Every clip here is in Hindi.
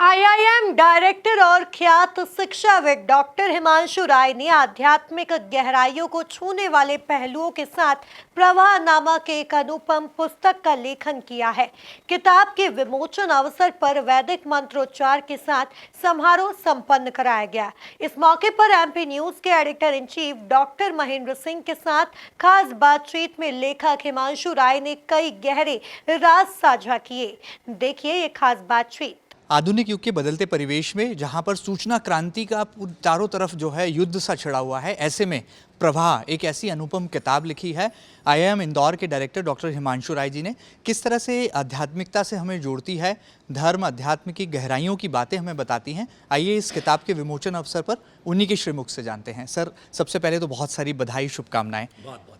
आईआईएम डायरेक्टर और ख्यात शिक्षाविद डॉक्टर हिमांशु राय ने आध्यात्मिक गहराइयों को छूने वाले पहलुओं के साथ प्रवाह नामक एक अनुपम पुस्तक का लेखन किया है। किताब के विमोचन अवसर पर वैदिक मंत्रोच्चार के साथ समारोह संपन्न कराया गया। इस मौके पर एमपी न्यूज के editor in chief doctor Mahendra Singh के साथ खास बातचीत में लेखक हिमांशु राय ने कई गहरे राज साझा किए। देखिए ये खास बातचीत। आधुनिक युग के बदलते परिवेश में जहां पर सूचना क्रांति का चारों तरफ जो है युद्ध सा छिड़ा हुआ है, ऐसे में प्रवाह एक ऐसी अनुपम किताब लिखी है आईआईएम इंदौर के डायरेक्टर डॉक्टर हिमांशु राय जी ने। किस तरह से आध्यात्मिकता से हमें जोड़ती है, धर्म अध्यात्म की गहराइयों की बातें हमें बताती हैं। आइए इस किताब के विमोचन अवसर पर उन्हीं के श्रीमुख से जानते हैं। सर, सबसे पहले तो बहुत सारी बधाई, शुभकामनाएं। बहुत बहुत धन्यवाद।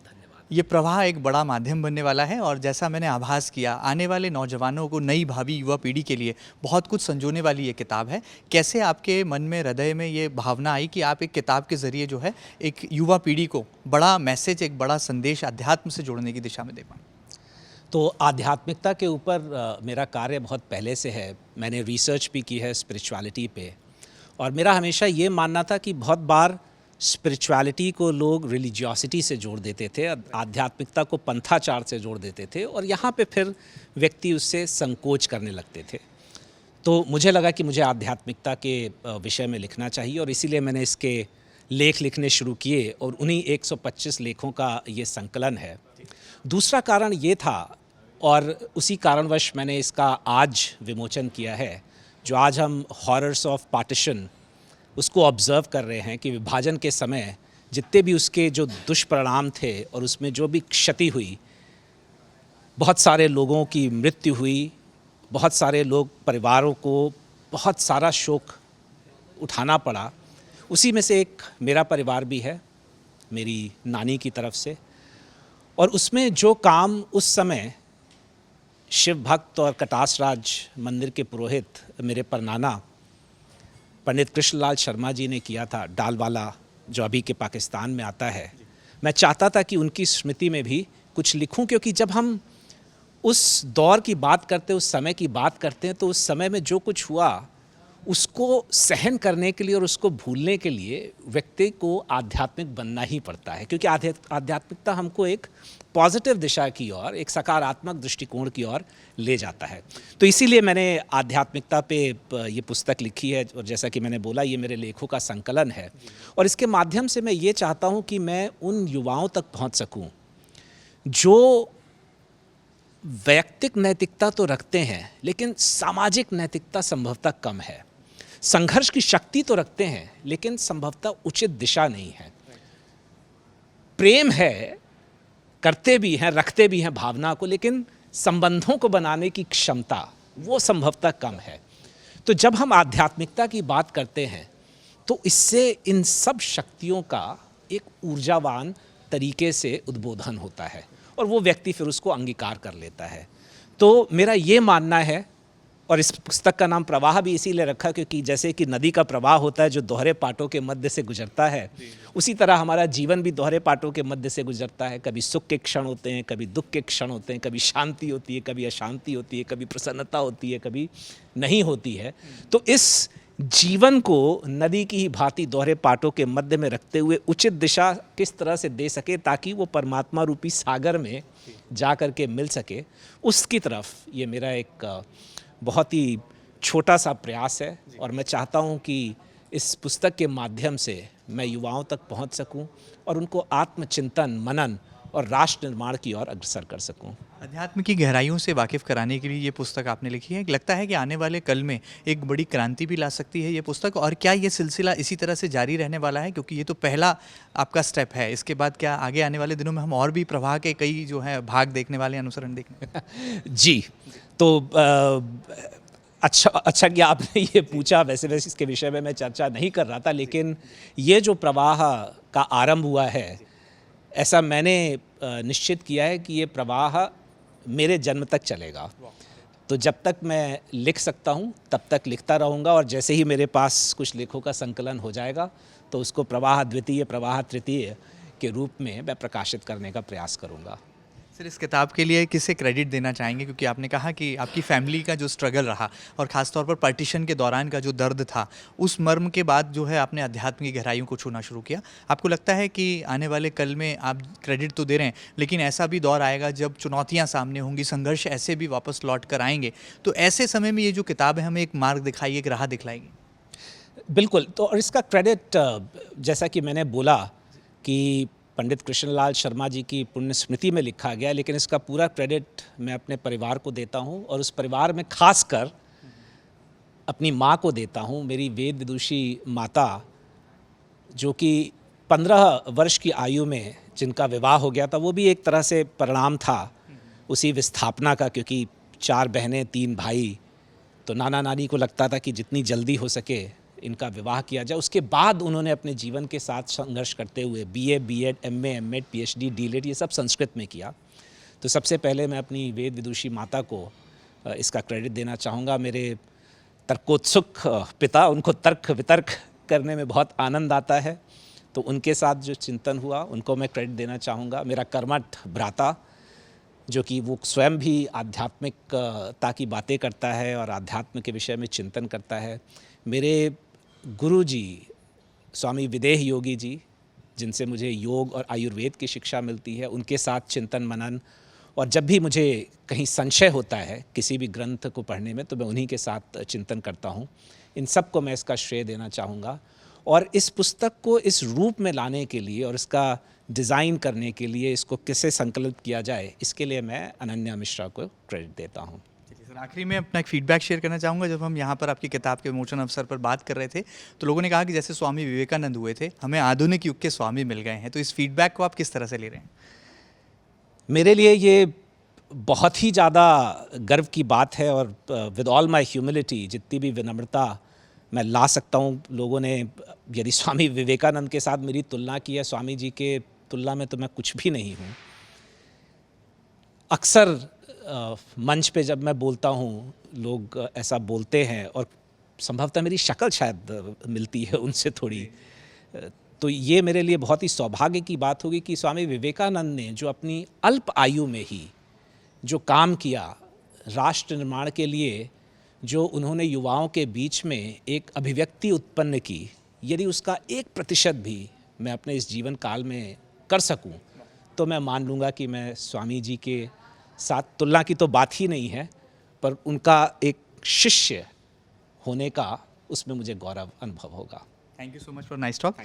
ये प्रवाह एक बड़ा माध्यम बनने वाला है और जैसा मैंने आभास किया, आने वाले नौजवानों को, नई भावी युवा पीढ़ी के लिए बहुत कुछ संजोने वाली ये किताब है। कैसे आपके मन में, हृदय में ये भावना आई कि आप एक किताब के जरिए जो है एक युवा पीढ़ी को बड़ा मैसेज, एक बड़ा संदेश अध्यात्म से जोड़ने की दिशा में दे पाएं? तो आध्यात्मिकता के ऊपर मेरा कार्य बहुत पहले से है। मैंने रिसर्च भी की है स्पिरिचुअलिटी पे, और मेरा हमेशा ये मानना था कि बहुत बार स्पिरिचुअलिटी को लोग रिलीजियोसिटी से जोड़ देते थे, आध्यात्मिकता को पंथाचार से जोड़ देते थे, और यहाँ पे फिर व्यक्ति उससे संकोच करने लगते थे। तो मुझे लगा कि मुझे आध्यात्मिकता के विषय में लिखना चाहिए, और इसीलिए मैंने इसके लेख लिखने शुरू किए, और उन्हीं 125 लेखों का ये संकलन है। दूसरा कारण ये था, और उसी कारणवश मैंने इसका आज विमोचन किया है, जो आज हम हॉरर्स ऑफ पार्टीशन उसको ऑब्ज़र्व कर रहे हैं कि विभाजन के समय जितने भी उसके जो दुष्परिणाम थे और उसमें जो भी क्षति हुई, बहुत सारे लोगों की मृत्यु हुई, बहुत सारे लोग, परिवारों को बहुत सारा शोक उठाना पड़ा। उसी में से एक मेरा परिवार भी है, मेरी नानी की तरफ से। और उसमें जो काम उस समय शिव भक्त और कटासराज मंदिर के पुरोहित मेरे परनाना पंडित कृष्णलाल शर्मा जी ने किया था, डालवाला, जो अभी के पाकिस्तान में आता है, मैं चाहता था कि उनकी स्मृति में भी कुछ लिखूं, क्योंकि जब हम उस दौर की बात करते हैं, उस समय की बात करते हैं, तो उस समय में जो कुछ हुआ उसको सहन करने के लिए और उसको भूलने के लिए व्यक्ति को आध्यात्मिक बनना ही पड़ता है, क्योंकि आध्यात्मिकता हमको एक पॉजिटिव दिशा की ओर, एक सकारात्मक दृष्टिकोण की ओर ले जाता है। तो इसीलिए मैंने आध्यात्मिकता पे ये पुस्तक लिखी है, और जैसा कि मैंने बोला, ये मेरे लेखों का संकलन है, और इसके माध्यम से मैं ये चाहता हूँ कि मैं उन युवाओं तक पहुँच सकूँ जो वैयक्तिक नैतिकता तो रखते हैं, लेकिन सामाजिक नैतिकता संभवतः कम है। संघर्ष की शक्ति तो रखते हैं, लेकिन संभवतः उचित दिशा नहीं है। प्रेम है, करते भी हैं, रखते भी हैं भावना को, लेकिन संबंधों को बनाने की क्षमता वो संभवतः कम है। तो जब हम आध्यात्मिकता की बात करते हैं, तो इससे इन सब शक्तियों का एक ऊर्जावान तरीके से उद्बोधन होता है, और वो व्यक्ति फिर उसको अंगीकार कर लेता है। तो मेरा ये मानना है, और इस पुस्तक का नाम प्रवाह भी इसीलिए रखा, क्योंकि जैसे कि नदी का प्रवाह होता है जो दोहरे पाटों के मध्य से गुजरता है, उसी तरह हमारा जीवन भी दोहरे पाटों के मध्य से गुजरता है। कभी सुख के क्षण होते हैं, कभी दुख के क्षण होते हैं, कभी शांति होती है, कभी अशांति होती है, कभी प्रसन्नता होती है, कभी नहीं होती है। तो इस जीवन को नदी की ही भांति दोहरे पाटों के मध्य में रखते हुए उचित दिशा किस तरह से दे सके, ताकि वो परमात्मा रूपी सागर में जा कर के मिल सके, उसकी तरफ ये मेरा एक बहुत ही छोटा सा प्रयास है। और मैं चाहता हूँ कि इस पुस्तक के माध्यम से मैं युवाओं तक पहुँच सकूँ और उनको आत्मचिंतन, मनन और राष्ट्र निर्माण की ओर अग्रसर कर सकूँ। अध्यात्म की गहराइयों से वाकिफ़ कराने के लिए ये पुस्तक आपने लिखी है। लगता है कि आने वाले कल में एक बड़ी क्रांति भी ला सकती है ये पुस्तक, और क्या ये सिलसिला इसी तरह से जारी रहने वाला है? क्योंकि ये तो पहला आपका स्टेप है, इसके बाद क्या आगे आने वाले दिनों में हम और भी प्रवाह के कई जो है भाग देखने वाले, अनुसरण देखने? जी, तो अच्छा कि आपने ये पूछा। वैसे इसके विषय में मैं चर्चा नहीं कर रहा था, लेकिन ये जो प्रवाह का आरंभ हुआ है, ऐसा मैंने निश्चित किया है कि ये प्रवाह मेरे जन्म तक चलेगा। तो जब तक मैं लिख सकता हूँ तब तक लिखता रहूँगा, और जैसे ही मेरे पास कुछ लेखों का संकलन हो जाएगा, तो उसको प्रवाह द्वितीय, प्रवाह तृतीय के रूप में मैं प्रकाशित करने का प्रयास करूँगा। सर, इस किताब के लिए किसे क्रेडिट देना चाहेंगे, क्योंकि आपने कहा कि आपकी फैमिली का जो स्ट्रगल रहा और ख़ास तौर पर पार्टीशन के दौरान का जो दर्द था, उस मर्म के बाद जो है आपने अध्यात्म की गहराइयों को छूना शुरू किया। आपको लगता है कि आने वाले कल में आप क्रेडिट तो दे रहे हैं, लेकिन ऐसा भी दौर आएगा जब चुनौतियाँ सामने होंगी, संघर्ष ऐसे भी वापस लौट कर आएंगे, तो ऐसे समय में ये जो किताब है हमें एक मार्ग दिखाएगी, एक राह दिखलाएगी? बिल्कुल। तो और इसका क्रेडिट जैसा कि मैंने बोला कि पंडित कृष्णलाल शर्मा जी की पुण्य स्मृति में लिखा गया, लेकिन इसका पूरा क्रेडिट मैं अपने परिवार को देता हूँ, और उस परिवार में खासकर अपनी माँ को देता हूँ। मेरी वेद विदुषी माता, जो कि 15 वर्ष की आयु में जिनका विवाह हो गया था, वो भी एक तरह से परिणाम था उसी विस्थापना का, क्योंकि 4 बहनें 3 भाई, तो नाना नानी को लगता था कि जितनी जल्दी हो सके इनका विवाह किया जाए। उसके बाद उन्होंने अपने जीवन के साथ संघर्ष करते हुए BA, BEd, MA, MEd, PhD, DLitt ये सब संस्कृत में किया। तो सबसे पहले मैं अपनी वेद विदुषी माता को इसका क्रेडिट देना चाहूँगा। मेरे तर्कोत्सुक पिता, उनको तर्क वितर्क करने में बहुत आनंद आता है, तो उनके साथ जो चिंतन हुआ उनको मैं क्रेडिट देना चाहूँगा। मेरा कर्मठ भ्राता, जो कि वो स्वयं भी आध्यात्मिकता की बातें करता है और आध्यात्म के विषय में चिंतन करता है। मेरे गुरु जी स्वामी विदेह योगी जी, जिनसे मुझे योग और आयुर्वेद की शिक्षा मिलती है, उनके साथ चिंतन मनन, और जब भी मुझे कहीं संशय होता है किसी भी ग्रंथ को पढ़ने में, तो मैं उन्हीं के साथ चिंतन करता हूँ। इन सब को मैं इसका श्रेय देना चाहूँगा। और इस पुस्तक को इस रूप में लाने के लिए और इसका डिज़ाइन करने के लिए, इसको कैसे संकलित किया जाए, इसके लिए मैं अनन्या मिश्रा को क्रेडिट देता हूँ। चलिए सर, आखिरी में अपना एक फीडबैक शेयर करना चाहूँगा। जब हम यहाँ पर आपकी किताब के विमोचन अवसर पर बात कर रहे थे, तो लोगों ने कहा कि जैसे स्वामी विवेकानंद हुए थे, हमें आधुनिक युग के स्वामी मिल गए हैं। तो इस फीडबैक को आप किस तरह से ले रहे हैं? मेरे लिए ये बहुत ही ज़्यादा गर्व की बात है, और विद ऑल माय ह्यूमिलिटी, जितनी भी विनम्रता मैं ला सकता हूँ, लोगों ने यदि स्वामी विवेकानंद के साथ मेरी तुलना की है, स्वामी जी के तुलना में तो मैं कुछ भी नहीं हूँ। अक्सर मंच पे जब मैं बोलता हूँ, लोग ऐसा बोलते हैं, और संभवतः मेरी शक्ल शायद मिलती है उनसे थोड़ी, तो ये मेरे लिए बहुत ही सौभाग्य की बात होगी कि स्वामी विवेकानंद ने जो अपनी अल्प आयु में ही जो काम किया राष्ट्र निर्माण के लिए, जो उन्होंने युवाओं के बीच में एक अभिव्यक्ति उत्पन्न की, यदि उसका 1% भी मैं अपने इस जीवन काल में कर सकूं, तो मैं मान लूँगा कि मैं स्वामी जी के साथ तुलना की तो बात ही नहीं है, पर उनका एक शिष्य होने का उसमें मुझे गौरव अनुभव होगा। Thank you so much for nice talk.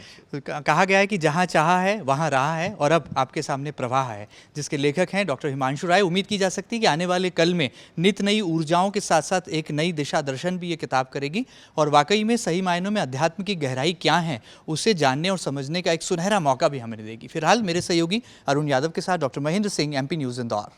कहा गया है कि जहाँ चाहा है वहाँ रहा है, और अब आपके सामने प्रवाह है, जिसके लेखक हैं डॉक्टर हिमांशु राय। उम्मीद की जा सकती है कि आने वाले कल में नित नई ऊर्जाओं के साथ साथ एक नई दिशा दर्शन भी ये किताब करेगी, और वाकई में सही मायनों में अध्यात्म की गहराई क्या है उसे जानने और समझने का एक सुनहरा मौका भी हमें देगी। फिलहाल मेरे सहयोगी अरुण यादव के साथ doctor Mahendra Singh, MP news Indore.